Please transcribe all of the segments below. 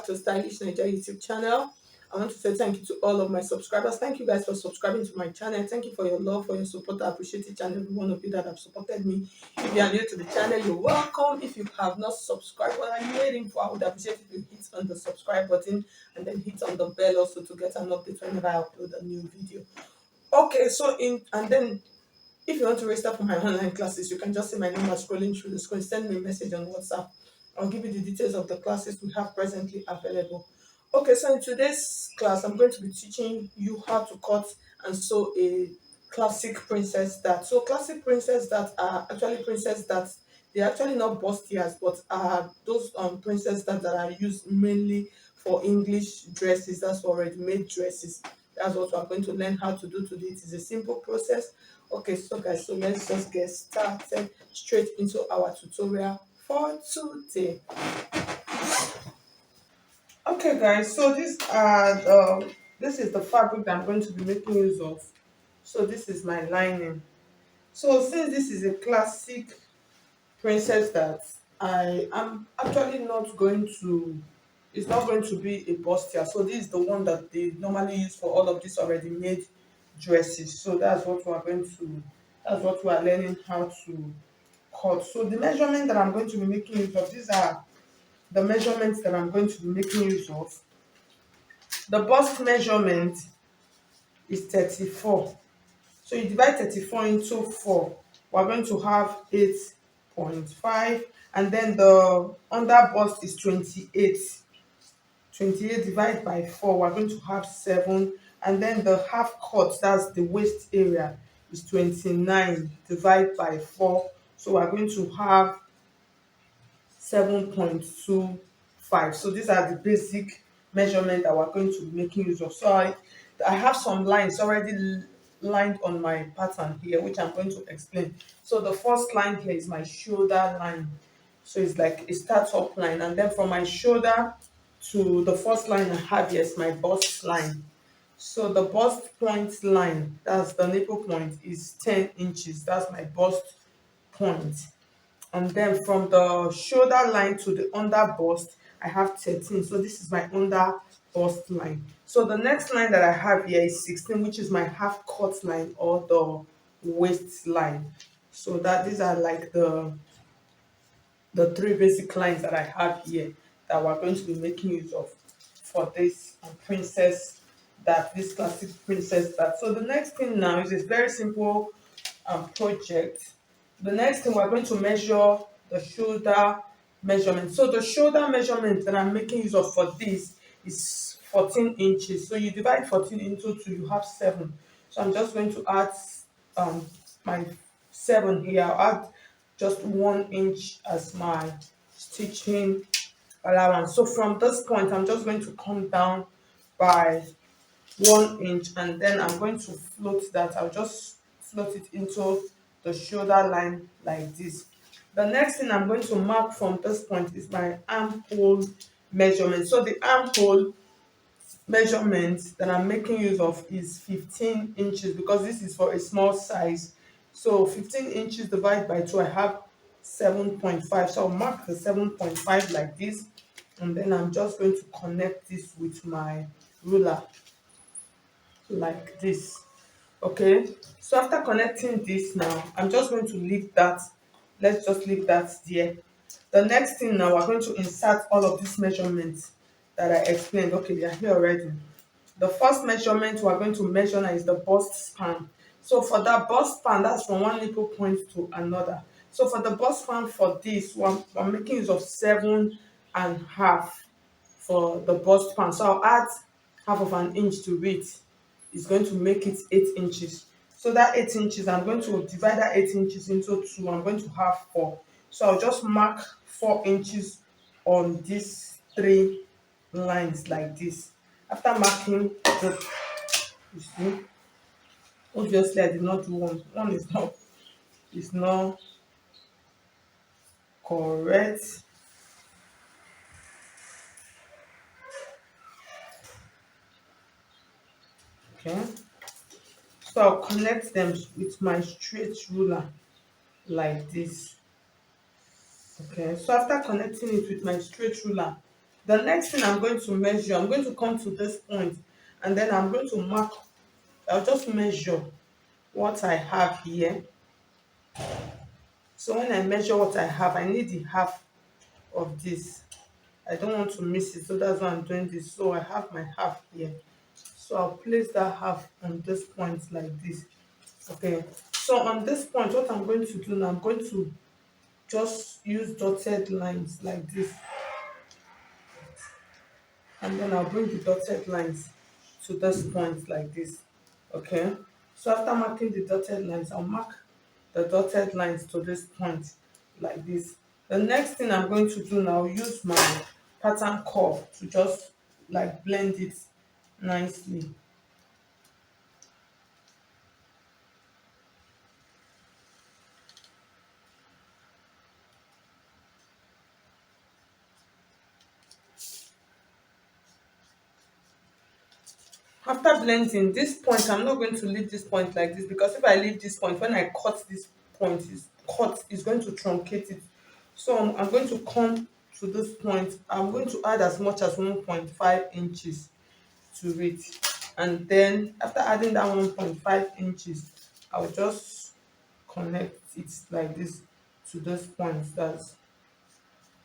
to Stylish Naija YouTube channel. I want to say thank you to all of my subscribers. Thank you guys for subscribing to my channel. Thank you for your love, for your support. I appreciate each and every one of you that have supported me. If you are new to the channel, you're welcome. If you have not subscribed, what are you waiting for? I would appreciate if you hit on the subscribe button and then hit on the bell also to get an update whenever I upload a new video. Okay, so in and then if you want to register for my online classes, you can just see my number scrolling through the screen. Send me a message on WhatsApp. I'll give you the details of the classes we have presently available. Okay, so in today's class, I'm going to be teaching you how to cut and sew a classic princess dart. So classic princess dart are actually princess darts. They're actually not bustiers, but are those princess darts that are used mainly for English dresses. That's for ready-made dresses. That's what we're going to learn how to do today. It is a simple process. Okay, so guys, so let's just get started straight into our tutorial for today. Okay guys, so this is the fabric that I'm going to be making use of. So this is my lining. So since this is a classic princess that I am actually not going to, it's not going to be a bustier. So this is the one that they normally use for all of these already made dresses. So that's what we are learning how to cut. So the measurement that I'm going to be making use of, these are the measurements that I'm going to be making use of. The bust measurement is 34. So you divide 34 into 4. We're going to have 8.5, and then the under bust is 28. 28 divided by 4, we're going to have 7, and then the half cut, that's the waist area, is 29 divided by 4. So we're going to have 7.25. So these are the basic measurement that we're going to be making use of. So I have some lines already lined on my pattern here, which I'm going to explain. So the first line here is my shoulder line. So it's like a start up line, and then from my shoulder to the first line I have here is my bust line. So the bust point line, that's the nipple point, is 10 inches. That's my bust point. And then from the shoulder line to the under bust, I have 13. So this is my under bust line. So the next line that I have here is 16, which is my half cut line or the waist line. So that these are like the three basic lines that I have here that we're going to be making use of for this princess that this classic princess that. So the next thing now is this very simple project. The next thing we're going to measure the shoulder measurement. So the shoulder measurement that I'm making use of for this is 14 inches. So you divide 14 into 2, you have 7. So I'm just going to add my 7 here. I'll add just 1 inch as my stitching allowance. So from this point, I'm just going to come down by 1 inch, and then I'm going to float that. I'll just float it into the shoulder line like this. The next thing I'm going to mark from this point is my armhole measurement. So the armhole measurement that I'm making use of is 15 inches because this is for a small size. So 15 inches divided by 2, I have 7.5. So I'll mark the 7.5 like this, and then I'm just going to connect this with my ruler like this. Okay, so after connecting this now, I'm just going to leave that. Let's just leave that there. The next thing now, we're going to insert all of these measurements that I explained. Okay, they are here already. The first measurement we're going to measure now is the bust span. So for that bust span, that's from one nipple point to another. So for the bust span for this, we're making use of 7.5 for the bust span. So I'll add half of an inch to it. It's going to make it 8 inches. So that 8 inches, I'm going to divide that 8 inches into 2. I'm going to have 4. So I'll just mark 4 inches on these 3 lines like this. After marking the, you see, obviously I did not do one. One is not correct. Okay. So I'll connect them with my straight ruler like this. Okay, so after connecting it with my straight ruler The next thing I'm going to measure, I'm going to come to this point, and then I'm going to mark. I'll just measure what I have here. So when I measure what I have, I need the half of this. I don't want to miss it, so that's why I'm doing this. So I have my half here. So I'll place that half on this point like this. Okay. So on this point, what I'm going to do now, I'm going to just use dotted lines like this, and then I'll bring the dotted lines to this point like this. Okay. So after marking the dotted lines, I'll mark the dotted lines to this point like this. The next thing I'm going to do now, use my pattern curve to just like blend it nicely. After blending this point, I'm not going to leave this point like this, because if I leave this point, when I cut this point, is going to truncate it. So I'm going to come to this point. I'm going to add as much as 1.5 inches to it, and then after adding that 1.5 inches, I'll just connect it like this to this point. That's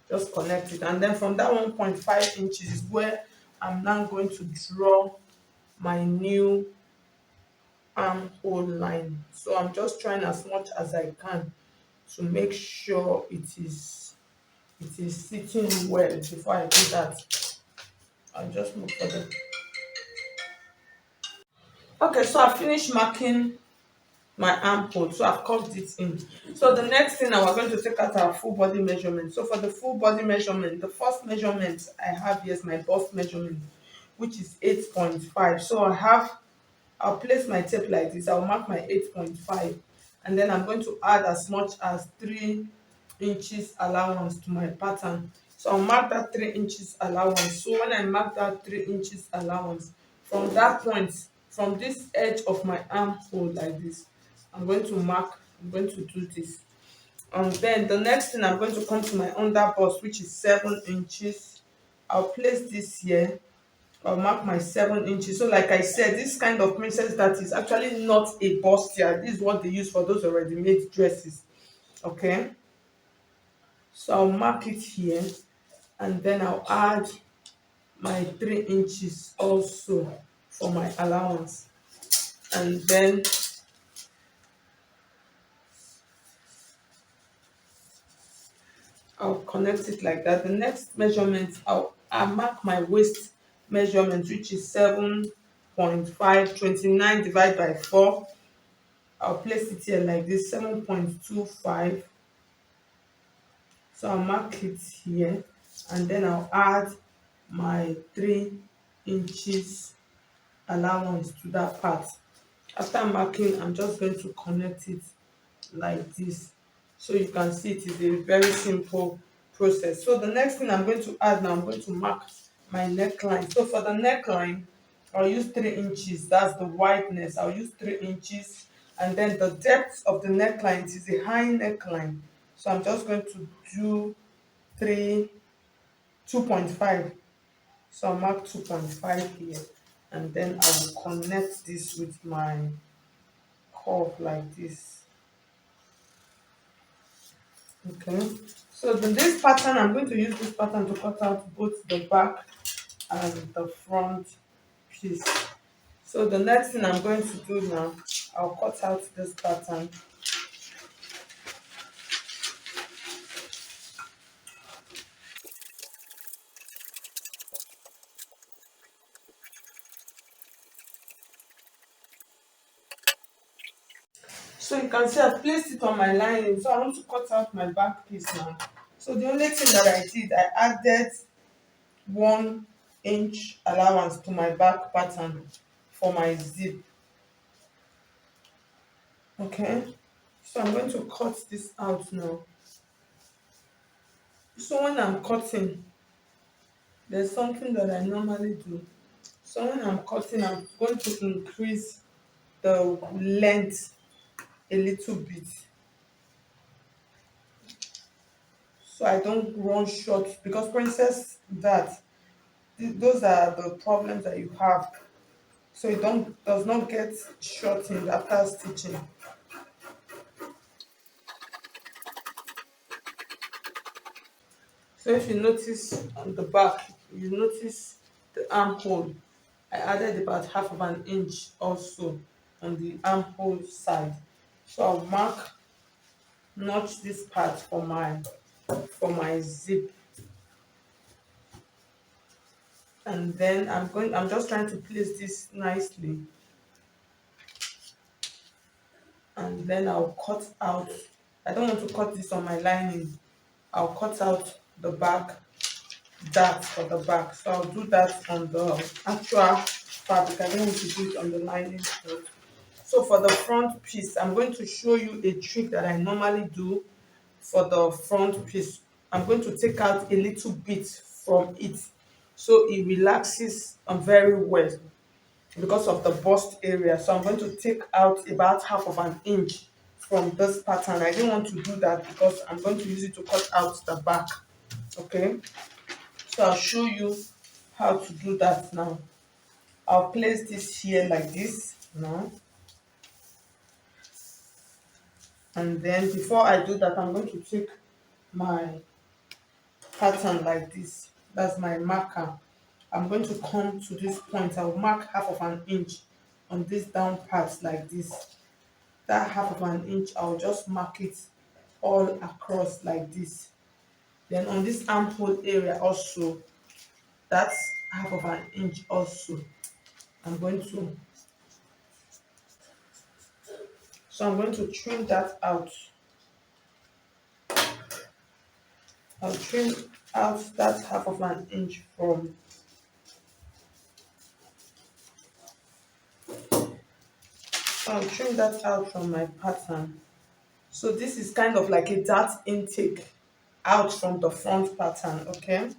just connect it, and then from that 1.5 inches is where I'm now going to draw my new armhole line. So I'm just trying as much as I can to make sure it is sitting well before I do that. I'll just look for the. Okay, so I finished marking my armhole, so I've curved it in. So the next thing now, we're going to take out our full body measurement. So for the full body measurement, the first measurement I have here is my bust measurement, which is 8.5. So I'll place my tape like this. I'll mark my 8.5, and then I'm going to add as much as 3 inches allowance to my pattern. So I'll mark that 3 inches allowance. So when I mark that 3 inches allowance, from that point, from this edge of my armhole like this, I'm going to do this. And then the next thing, I'm going to come to my under bust, which is 7 inches. I'll place this here. I'll mark my 7 inches. So like I said, this kind of princess that is actually not a bustier. This is what they use for those already made dresses. Okay. So I'll mark it here, and then I'll add my 3 inches also for my allowance. And then I'll connect it like that. The next measurement, I'll mark my waist measurement, which is 7.5, 29 divided by 4. I'll place it here like this, 7.25. So I'll mark it here, and then I'll add my 3 inches allowance to that part. After marking, I'm just going to connect it like this. So you can see it is a very simple process. So the next thing I'm going to add now, I'm going to mark my neckline. So for the neckline, I'll use 3 inches. That's the wideness. I'll use 3 inches. And then the depth of the neckline is a high neckline. So I'm just going to do 3, 2.5. So I'll mark 2.5 here. And then I will connect this with my curve like this. Okay, so this pattern, I'm going to use this pattern to cut out both the back and the front piece. So the next thing I'm going to do now, I'll cut out this pattern. So you can see I've placed it on my lining. So I want to cut out my back piece now. So the only thing that I did, I added 1 inch allowance to my back pattern for my zip. Okay, so I'm going to cut this out now. So when I'm cutting, there's something that I normally do. So when I'm cutting, I'm going to increase the length a little bit, so I don't run short, because princess that those are the problems that you have, so it don't does not get shortened after stitching. So if you notice on the back, you notice the armhole. I added about half of an inch also on the armhole side. So I'll notch this part for my zip, and then I'm just trying to place this nicely, and then I'll cut out. I don't want to cut this on my lining. I'll cut out the back, that for the back. So I'll do that on the actual fabric. I don't want to do it on the lining first. So for the front piece, I'm going to show you a trick that I normally do for the front piece. I'm going to take out a little bit from it so it relaxes very well because of the bust area. So I'm going to take out about half of an inch from this pattern. I didn't want to do that because I'm going to use it to cut out the back. Okay, so I'll show you how to do that now. I'll place this here like this now, and then before I do that, I'm going to take my pattern like this. That's my marker. I'm going to come to this point. I'll mark half of an inch on this down part like this. That half of an inch, I'll just mark it all across like this. Then on this armhole area also, that's half of an inch also. I'm going to I'm going to trim that out. I'll trim out that half of an inch from, I'll trim that out from my pattern. So this is kind of like a dart intake out from the front pattern, okay?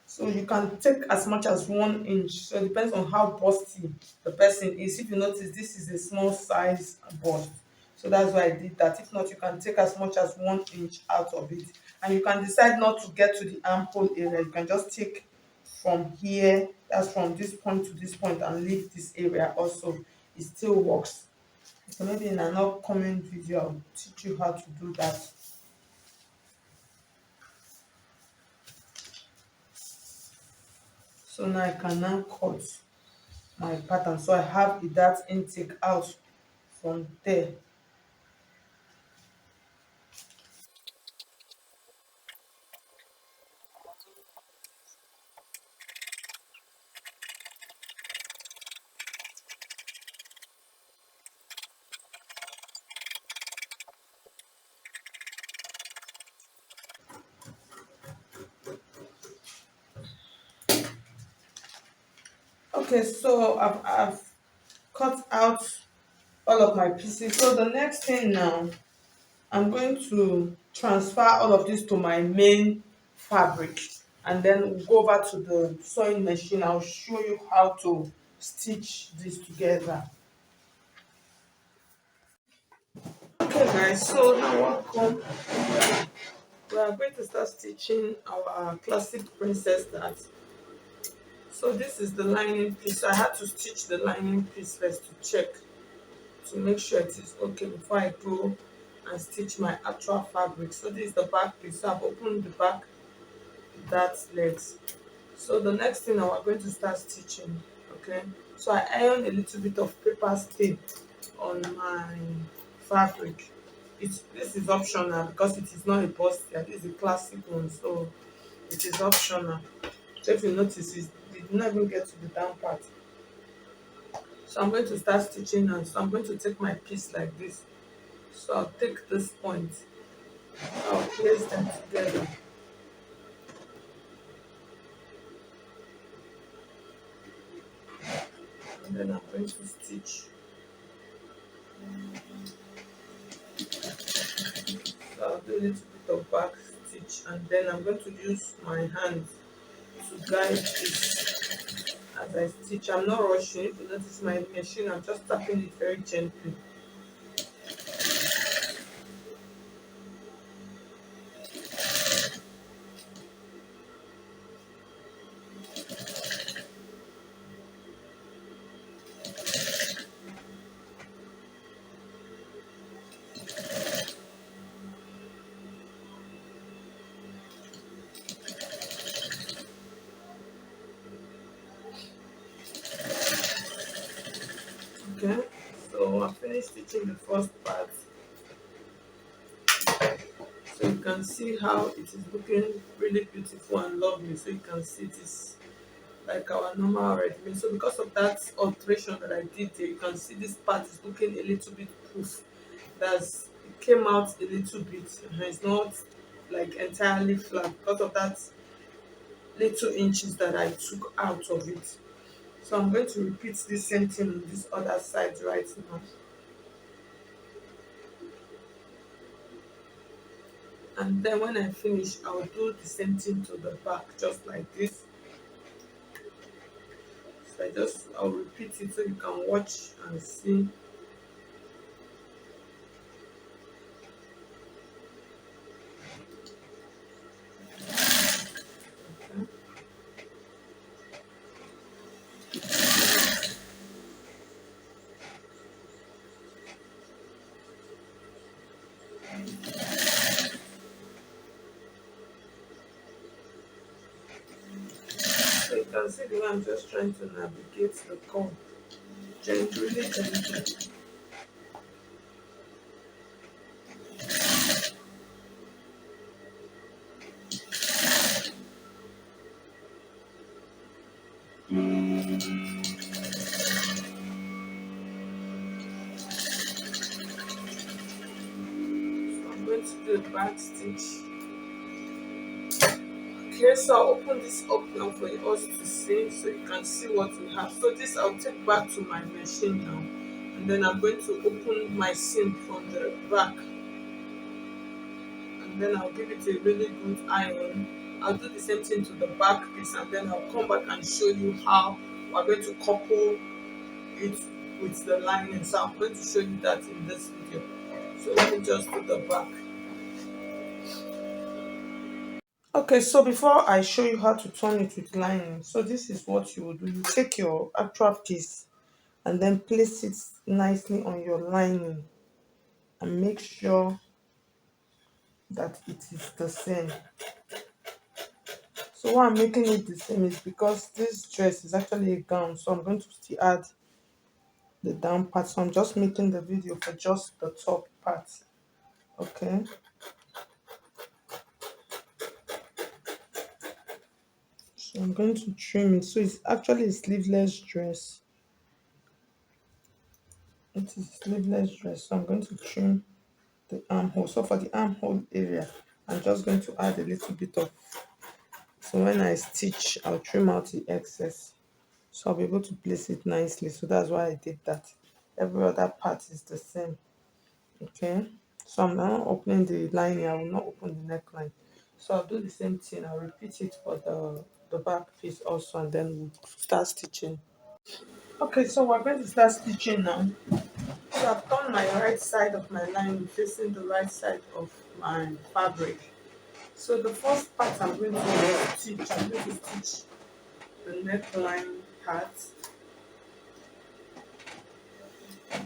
So you can take as much as 1 inch. So it depends on how busty the person is. If you notice, this is a small size bust. So that's why I did that. If not, you can take as much as 1 inch out of it. And you can decide not to get to the armhole area. You can just take from here, that's from this point to this point, and leave this area also. It still works. So maybe in an upcoming video, I'll teach you how to do that. So now I can now cut my pattern. So I have the dart intake out from there. Okay, so I've cut out all of my pieces. So the next thing now, I'm going to transfer all of this to my main fabric, and then we'll go over to the sewing machine. I'll show you how to stitch this together. Okay guys, so now welcome. We are going to start stitching our classic princess dart. So this is the lining piece. I had to stitch the lining piece first to check, to make sure it is okay before I go and stitch my actual fabric. So this is the back piece. So I've opened the back dart legs. So the next thing now we're going to start stitching. Okay, so I ironed a little bit of paper stay on my fabric. This is optional because it is not a bust here. This is a classic one, so it is optional. So if you notice, it did not even get to the down part. So I'm going to start stitching now. So I'm going to take my piece like this. So I'll take this point, I'll place them together, and then I'm going to stitch. So I'll do a little bit of back stitch, and then I'm going to use my hands to guide this as I stitch. I'm not rushing. If you notice my machine, I'm just tapping it very gently. Okay, so I finished stitching the first part, so you can see how it is looking really beautiful and lovely. So you can see this like our normal red meat. So because of that alteration that I did there, you can see this part is looking a little bit poof. That's it came out a little bit. It's not like entirely flat because of that little inches that I took out of it. So I'm going to repeat the same thing on this other side right now. And then when I finish, I'll do the same thing to the back, just like this. So I'll repeat it so you can watch and see. Okay. So you can see the way I'm just trying to navigate the comb gently, really gently. So I'm going to do a back stitch. Okay, so I'll open this up now for us to see so you can see what we have. So this I'll take back to my machine now. And then I'm going to open my seam from the back, and then I'll give it a really good iron. I'll do the same thing to the back piece, and then I'll come back and show you how we're going to couple it with the lining. So I'm going to show you that in this video. So let me just do the back. Okay, so before I show you how to turn it with lining, so this is what you will do. You take your actual piece and then place it nicely on your lining and make sure that it is the same. So why I'm making it the same is because this dress is actually a gown, so I'm going to still add the down part. So I'm just making the video for just the top part. Okay, so I'm going to trim it. So it's actually a sleeveless dress. It is a sleeveless dress, so I'm going to trim the armhole. So for the armhole area, I'm just going to add a little bit of, so when I stitch, I'll trim out the excess. So I'll be able to place it nicely. So that's why I did that. Every other part is the same. Okay, so I'm now opening the lining. I will not open the neckline. So I'll do the same thing. I'll repeat it for the back piece also, and then we'll start stitching. Okay, so we're going to start stitching now. So I've turned my right side of my line facing the right side of my fabric. So the first part I'm going to stitch the neckline part. Okay.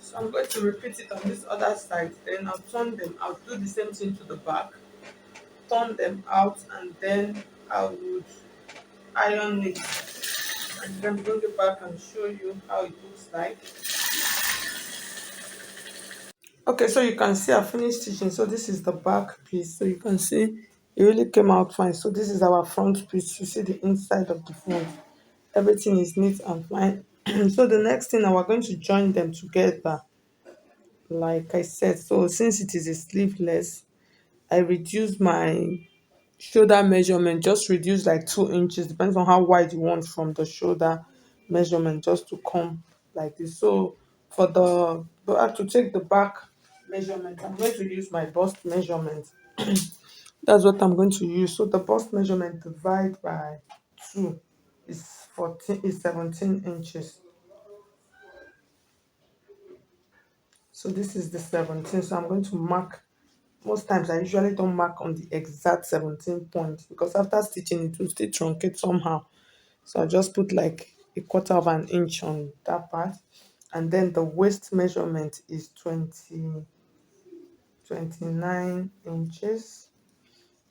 So I'm going to repeat it on this other side. Then I'll turn them. I'll do the same thing to the back. Turn them out, and then I would iron it and then bring it back and show you how it looks like. Okay, so you can see I finished stitching. So this is the back piece. So you can see it really came out fine. So this is our front piece. You see the inside of the front. Everything is neat and fine. So the next thing now we're going to join them together. Like I said, so since it is a sleeveless, I reduced my shoulder measurement, just reduce like 2 inches, depends on how wide you want from the shoulder measurement, just to come like this. So for the back, to take the back measurement, I'm going to use my bust measurement. That's what I'm going to use. So the bust measurement divide by 2 is 14 is 17 inches. So this is the 17. So I'm going to mark. Most times I usually don't mark on the exact 17 point because after stitching it will still truncate somehow. So I'll just put like a quarter of an inch on that part. And then the waist measurement is 29 inches.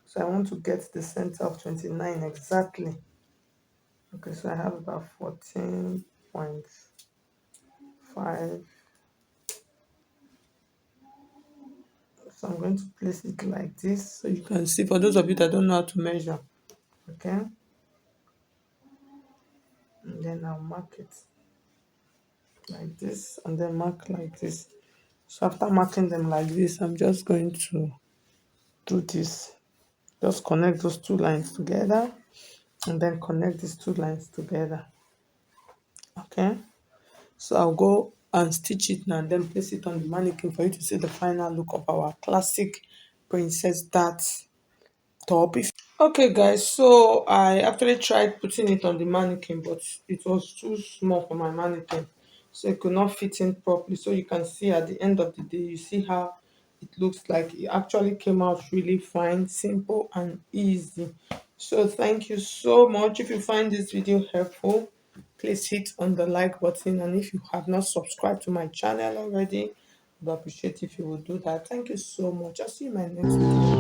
So I want to get the center of 29 exactly. Okay, so I have about 14.5. So I'm going to place it like this so you can see, for those of you that don't know how to measure. Okay, and then I'll mark it like this and then mark like this. So after marking them like this, I'm just going to do this. Just connect those two lines together and then connect these two lines together. Okay, so I'll go and stitch it now and then place it on the mannequin for you to see the final look of our classic princess dart top. Okay, guys, so I actually tried putting it on the mannequin, but it was too small for my mannequin, so it could not fit in properly. So you can see at the end of the day, you see how it looks like. It actually came out really fine, simple, and easy. So thank you so much. If you find this video helpful, please hit on the like button, and if you have not subscribed to my channel already, I would appreciate if you would do that. Thank you so much. I'll see you in my next video.